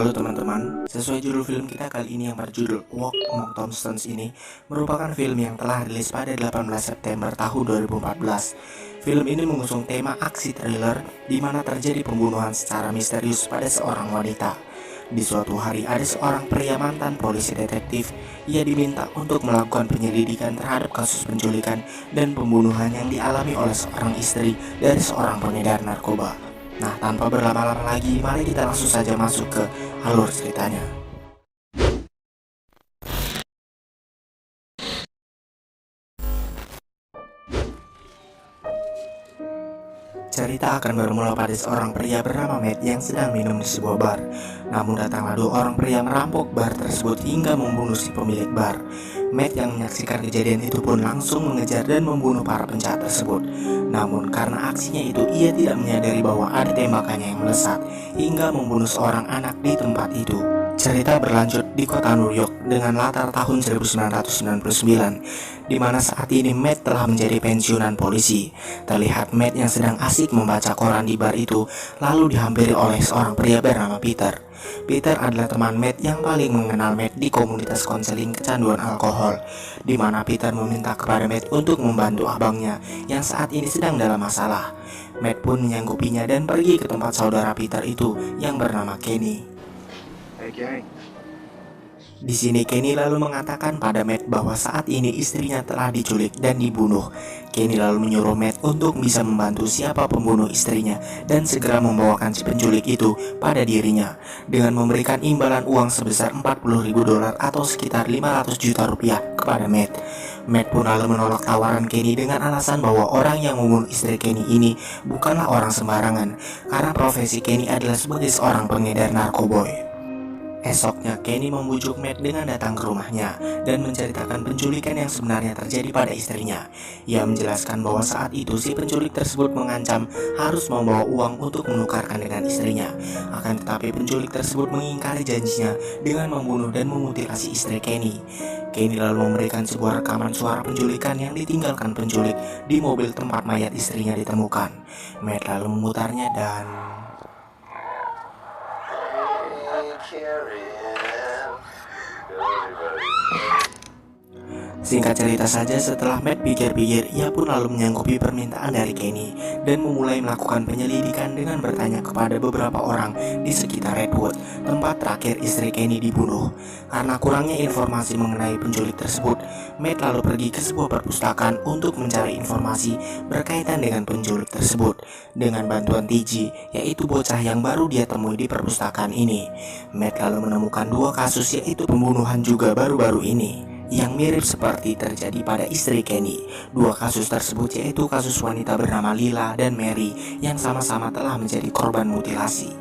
Halo teman-teman, sesuai judul film kita kali ini yang berjudul Walk Among Tombstones ini merupakan film yang telah rilis pada 18 September tahun 2014. Film ini mengusung tema aksi thriller di mana terjadi pembunuhan secara misterius pada seorang wanita. Di suatu hari ada seorang pria mantan polisi detektif. Ia diminta untuk melakukan penyelidikan terhadap kasus penculikan dan pembunuhan yang dialami oleh seorang istri dari seorang pengedar narkoba. Nah, tanpa berlama-lama lagi, mari kita langsung saja masuk ke alur ceritanya. Cerita akan bermula pada seorang pria bernama Matt yang sedang minum di sebuah bar. Namun datanglah dua orang pria merampok bar tersebut hingga membunuh si pemilik bar. Matt yang menyaksikan kejadian itu pun langsung mengejar dan membunuh para penjahat tersebut. Namun karena aksinya itu ia tidak menyadari bahwa ada tembakannya yang melesat hingga membunuh seorang anak di tempat itu. Cerita berlanjut di kota New York dengan latar tahun 1999, di mana saat ini Matt telah menjadi pensiunan polisi. Terlihat Matt yang sedang asik membaca koran di bar itu, lalu dihampiri oleh seorang pria bernama Peter. Peter adalah teman Matt yang paling mengenal Matt di komunitas konseling kecanduan alkohol, di mana Peter meminta kepada Matt untuk membantu abangnya yang saat ini sedang dalam masalah. Matt pun menyanggupinya dan pergi ke tempat saudara Peter itu yang bernama Kenny. Di sini Kenny lalu mengatakan pada Matt bahwa saat ini istrinya telah diculik dan dibunuh. Kenny lalu menyuruh Matt untuk bisa membantu siapa pembunuh istrinya dan segera membawakan si penculik itu pada dirinya dengan memberikan imbalan uang sebesar $40.000 atau sekitar 500 juta rupiah kepada Matt. Matt pun lalu menolak tawaran Kenny dengan alasan bahwa orang yang membunuh istri Kenny ini bukanlah orang sembarangan karena profesi Kenny adalah sebagai seorang pengedar narkoboy. Esoknya Kenny membujuk Matt dengan datang ke rumahnya dan menceritakan penculikan yang sebenarnya terjadi pada istrinya. Ia menjelaskan bahwa saat itu si penculik tersebut mengancam harus membawa uang untuk menukarkan dengan istrinya. Akan tetapi penculik tersebut mengingkari janjinya dengan membunuh dan memutilasi istri Kenny. Kenny lalu memberikan sebuah rekaman suara penculikan yang ditinggalkan penculik di mobil tempat mayat istrinya ditemukan. Matt lalu memutarnya dan singkat cerita saja, setelah Matt pikir-pikir, ia pun lalu menyanggupi permintaan dari Kenny dan memulai melakukan penyelidikan dengan bertanya kepada beberapa orang di sekitar Redwood, tempat terakhir istri Kenny dibunuh. Karena kurangnya informasi mengenai penculik tersebut, Matt lalu pergi ke sebuah perpustakaan untuk mencari informasi berkaitan dengan penculik tersebut dengan bantuan TG, yaitu bocah yang baru dia temui di perpustakaan ini. Matt lalu menemukan dua kasus, yaitu pembunuhan juga baru-baru ini yang mirip seperti terjadi pada istri Kenny. Dua kasus tersebut yaitu kasus wanita bernama Lila dan Mary yang sama-sama telah menjadi korban mutilasi.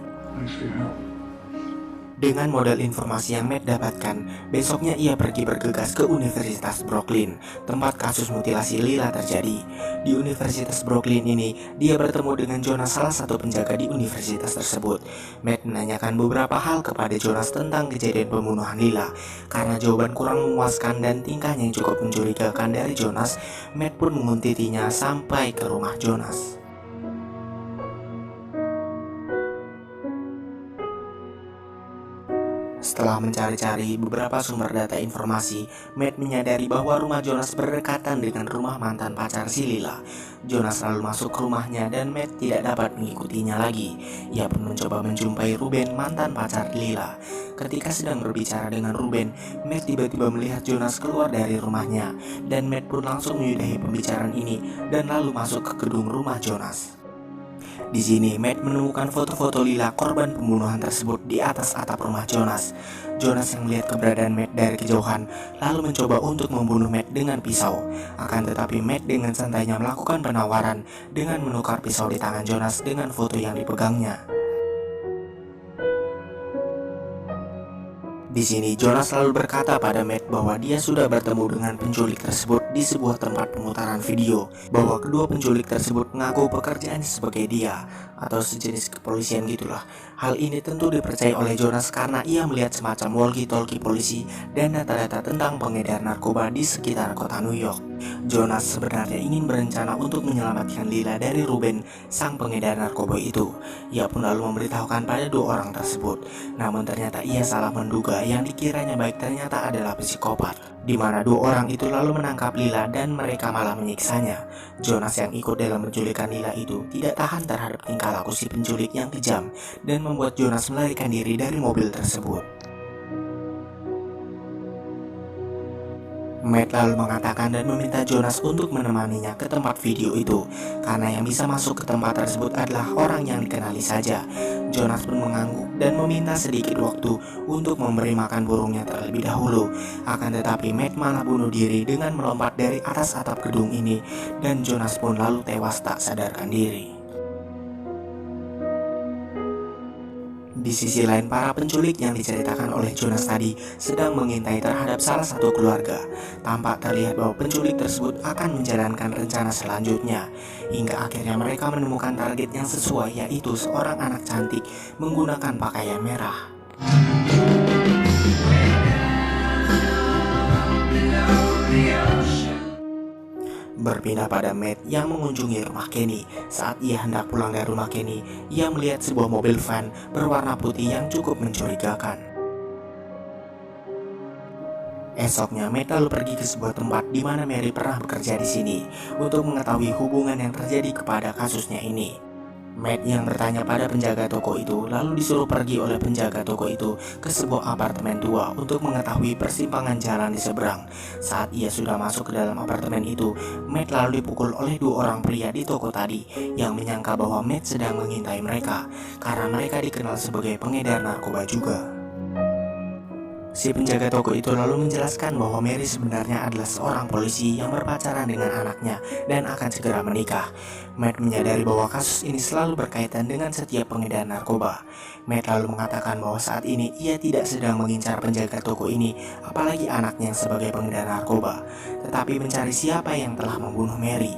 Dengan modal informasi yang Matt dapatkan, besoknya ia pergi bergegas ke Universitas Brooklyn, tempat kasus mutilasi Lila terjadi. Di Universitas Brooklyn ini, dia bertemu dengan Jonas, salah satu penjaga di universitas tersebut. Matt menanyakan beberapa hal kepada Jonas tentang kejadian pembunuhan Lila. Karena jawaban kurang memuaskan dan tingkahnya yang cukup mencurigakan dari Jonas, Matt pun menguntitinya sampai ke rumah Jonas. Setelah mencari-cari beberapa sumber data informasi, Matt menyadari bahwa rumah Jonas berdekatan dengan rumah mantan pacar si Lila. Jonas lalu masuk ke rumahnya dan Matt tidak dapat mengikutinya lagi. Ia pun mencoba menjumpai Ruben, mantan pacar Lila. Ketika sedang berbicara dengan Ruben, Matt tiba-tiba melihat Jonas keluar dari rumahnya, dan Matt pun langsung menyudahi pembicaraan ini dan lalu masuk ke gedung rumah Jonas. Di sini Matt menemukan foto-foto Lila, korban pembunuhan tersebut, di atas atap rumah Jonas. Jonas yang melihat keberadaan Matt dari kejauhan lalu mencoba untuk membunuh Matt dengan pisau. Akan tetapi Matt dengan santainya melakukan penawaran dengan menukar pisau di tangan Jonas dengan foto yang dipegangnya. Di sini Jonas selalu berkata pada Matt bahwa dia sudah bertemu dengan penculik tersebut di sebuah tempat pemutaran video, bahwa kedua penculik tersebut mengaku pekerjaannya sebagai dia atau sejenis kepolisian gitulah. Hal ini tentu dipercaya oleh Jonas karena ia melihat semacam walkie-talkie polisi dan data-data tentang pengedar narkoba di sekitar kota New York. Jonas sebenarnya ingin berencana untuk menyelamatkan Lila dari Ruben, sang pengedar narkoba itu. Ia pun lalu memberitahukan pada dua orang tersebut. Namun ternyata ia salah menduga, yang dikiranya baik ternyata adalah psikopat, di mana dua orang itu lalu menangkap Lila dan mereka malah menyiksanya. Jonas yang ikut dalam penculikan Lila itu tidak tahan terhadap tingkah laku si penculik yang kejam dan membuat Jonas melarikan diri dari mobil tersebut. Matt lalu mengatakan dan meminta Jonas untuk menemaninya ke tempat video itu, karena yang bisa masuk ke tempat tersebut adalah orang yang dikenali saja. Jonas pun mengangguk dan meminta sedikit waktu untuk memberi makan burungnya terlebih dahulu. Akan tetapi Matt malah bunuh diri dengan melompat dari atas atap gedung ini, dan Jonas pun lalu tewas tak sadarkan diri. Di sisi lain, para penculik yang diceritakan oleh Jonas tadi sedang mengintai terhadap salah satu keluarga. Tampak terlihat bahwa penculik tersebut akan menjalankan rencana selanjutnya, hingga akhirnya mereka menemukan target yang sesuai, yaitu seorang anak cantik menggunakan pakaian merah. Berpindah pada Matt yang mengunjungi rumah Kenny. Saat ia hendak pulang dari rumah Kenny, ia melihat sebuah mobil van berwarna putih yang cukup mencurigakan. Esoknya, Matt lalu pergi ke sebuah tempat di mana Mary pernah bekerja di sini untuk mengetahui hubungan yang terjadi kepada kasusnya ini. Matt yang bertanya pada penjaga toko itu lalu disuruh pergi oleh penjaga toko itu ke sebuah apartemen tua untuk mengetahui persimpangan jalan di seberang. Saat ia sudah masuk ke dalam apartemen itu, Matt lalu dipukul oleh dua orang pria di toko tadi yang menyangka bahwa Matt sedang mengintai mereka karena mereka dikenal sebagai pengedar narkoba juga. Si penjaga toko itu lalu menjelaskan bahwa Mary sebenarnya adalah seorang polisi yang berpacaran dengan anaknya dan akan segera menikah. Matt menyadari bahwa kasus ini selalu berkaitan dengan setiap pengedar narkoba. Matt lalu mengatakan bahwa saat ini ia tidak sedang mengincar penjaga toko ini, apalagi anaknya yang sebagai pengedar narkoba, tetapi mencari siapa yang telah membunuh Mary.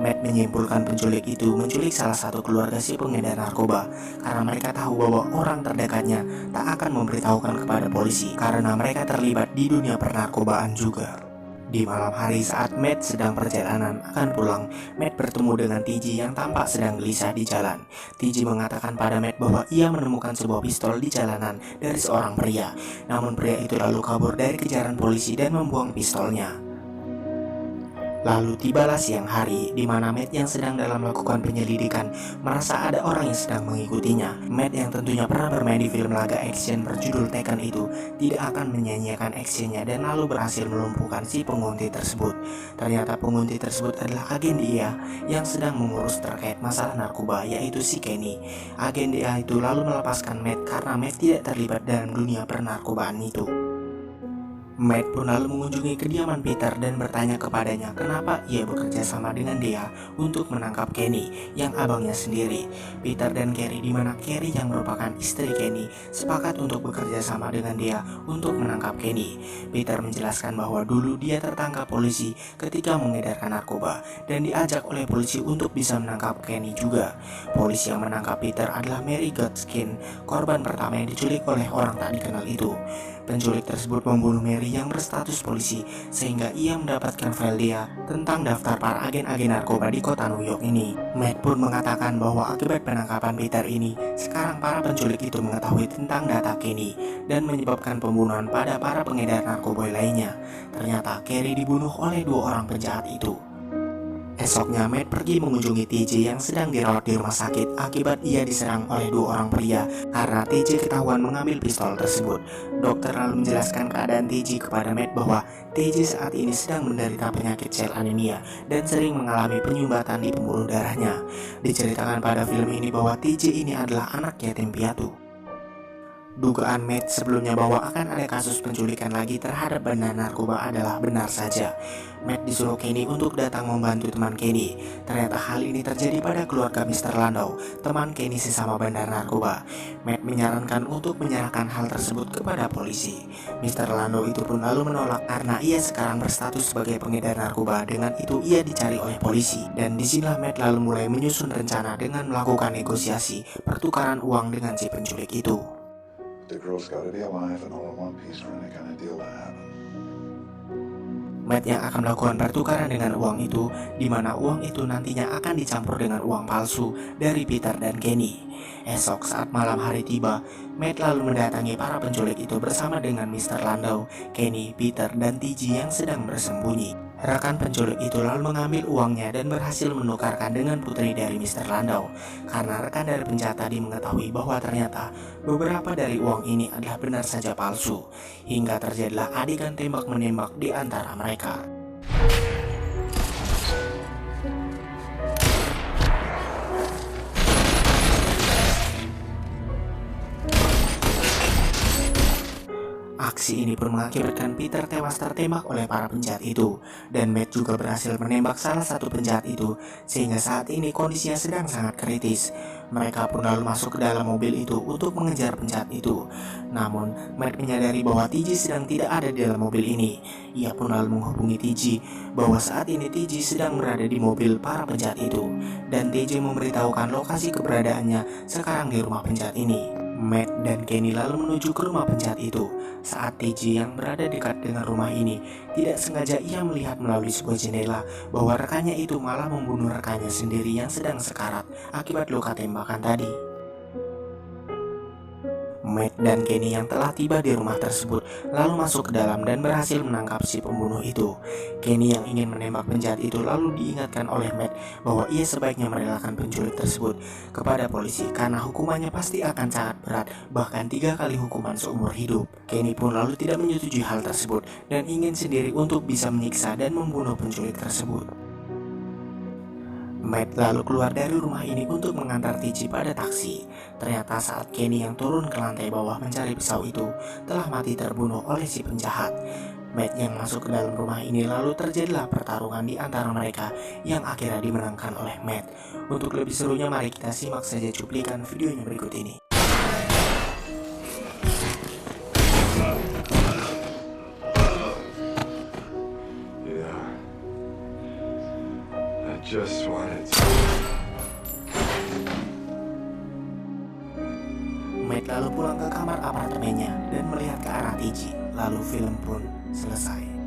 Matt menyimpulkan penculik itu menculik salah satu keluarga si pengedar narkoba karena mereka tahu bahwa orang terdekatnya tak akan memberitahukan kepada polisi karena mereka terlibat di dunia pernarkobaan juga. Di malam hari saat Matt sedang perjalanan akan pulang, Matt bertemu dengan TJ yang tampak sedang gelisah di jalan. TJ mengatakan pada Matt bahwa ia menemukan sebuah pistol di jalanan dari seorang pria. Namun pria itu lalu kabur dari kejaran polisi dan membuang pistolnya. Lalu tibalah siang hari, di mana Matt yang sedang dalam melakukan penyelidikan merasa ada orang yang sedang mengikutinya. Matt yang tentunya pernah bermain di film laga action berjudul Taken itu tidak akan menyanyiakan actionnya dan lalu berhasil melumpuhkan si penguntit tersebut. Ternyata penguntit tersebut adalah agen DEA yang sedang mengurus terkait masalah narkoba, yaitu si Kenny. Agen DEA itu lalu melepaskan Matt karena Matt tidak terlibat dalam dunia pernarkobaan itu. Matt pun lalu mengunjungi kediaman Peter dan bertanya kepadanya kenapa ia bekerja sama dengan DEA untuk menangkap Kenny, yang abangnya sendiri. Peter dan Carrie, di mana Carrie yang merupakan istri Kenny, sepakat untuk bekerja sama dengan DEA untuk menangkap Kenny. Peter menjelaskan bahwa dulu dia tertangkap polisi ketika mengedarkan narkoba dan diajak oleh polisi untuk bisa menangkap Kenny juga. Polisi yang menangkap Peter adalah Mary Godskin, korban pertama yang diculik oleh orang tak dikenal itu. Penculik tersebut membunuh Mary yang berstatus polisi sehingga ia mendapatkan file DEA tentang daftar para agen-agen narkoba di kota New York ini. Matt pun mengatakan bahwa akibat penangkapan Peter ini, sekarang para penculik itu mengetahui tentang data Kenny dan menyebabkan pembunuhan pada para pengedar narkoba lainnya. Ternyata Carrie dibunuh oleh dua orang penjahat itu. Esoknya Matt pergi mengunjungi TJ yang sedang dirawat di rumah sakit akibat ia diserang oleh dua orang pria karena TJ ketahuan mengambil pistol tersebut. Dokter lalu menjelaskan keadaan TJ kepada Matt bahwa TJ saat ini sedang menderita penyakit sel anemia dan sering mengalami penyumbatan di pembuluh darahnya. Diceritakan pada film ini bahwa TJ ini adalah anak yatim piatu. Dugaan Matt sebelumnya bahwa akan ada kasus penculikan lagi terhadap bandar narkoba adalah benar saja. Matt disuruh Kenny untuk datang membantu teman Kenny. Ternyata hal ini terjadi pada keluarga Mr. Landau, teman Kenny sesama bandar narkoba. Matt menyarankan untuk menyerahkan hal tersebut kepada polisi. Mr. Landau itu pun lalu menolak karena ia sekarang berstatus sebagai pengedar narkoba. Dengan itu ia dicari oleh polisi. Dan disinilah Matt lalu mulai menyusun rencana dengan melakukan negosiasi pertukaran uang dengan si penculik itu. The girl's gotta be alive and all in one piece for any kind of deal to happen. Matt yang akan melakukan pertukaran dengan uang itu, di mana uang itu nantinya akan dicampur dengan uang palsu dari Peter dan Kenny. Esok saat malam hari tiba, Matt lalu mendatangi para penculik itu bersama dengan Mr. Landau, Kenny, Peter, dan TJ yang sedang bersembunyi. Rekan penculik itu lalu mengambil uangnya dan berhasil menukarkan dengan putri dari Mr. Landau. Karena rekan dari penjahat tadi mengetahui bahwa ternyata beberapa dari uang ini adalah benar saja palsu, hingga terjadilah adegan tembak-menembak di antara mereka. Aksi ini pun mengakibatkan Peter tewas tertembak oleh para penjahat itu, dan Matt juga berhasil menembak salah satu penjahat itu, sehingga saat ini kondisinya sedang sangat kritis. Mereka pun lalu masuk ke dalam mobil itu untuk mengejar penjahat itu. Namun, Matt menyadari bahwa TJ sedang tidak ada di dalam mobil ini. Ia pun lalu menghubungi TJ bahwa saat ini TJ sedang berada di mobil para penjahat itu, dan TJ memberitahukan lokasi keberadaannya sekarang di rumah penjahat ini. Matt dan Kenny lalu menuju ke rumah penjahat itu. Saat TJ yang berada dekat dengan rumah ini, tidak sengaja ia melihat melalui sebuah jendela bahwa rekannya itu malah membunuh rekannya sendiri yang sedang sekarat akibat luka tembakan tadi. Matt dan Kenny yang telah tiba di rumah tersebut lalu masuk ke dalam dan berhasil menangkap si pembunuh itu. Kenny yang ingin menembak penjahat itu lalu diingatkan oleh Matt bahwa ia sebaiknya merelakan penculik tersebut kepada polisi karena hukumannya pasti akan sangat berat, bahkan 3 kali hukuman seumur hidup. Kenny pun lalu tidak menyetujui hal tersebut dan ingin sendiri untuk bisa menyiksa dan membunuh penculik tersebut. Matt lalu keluar dari rumah ini untuk mengantar TJ pada taksi. Ternyata saat Kenny yang turun ke lantai bawah mencari pisau itu telah mati terbunuh oleh si penjahat. Matt yang masuk ke dalam rumah ini lalu terjadilah pertarungan di antara mereka yang akhirnya dimenangkan oleh Matt. Untuk lebih serunya mari kita simak saja cuplikan videonya berikut ini. Just wanted to. Matt lalu pulang ke kamar apartemennya dan melihat ke arah TJ. Lalu film pun selesai.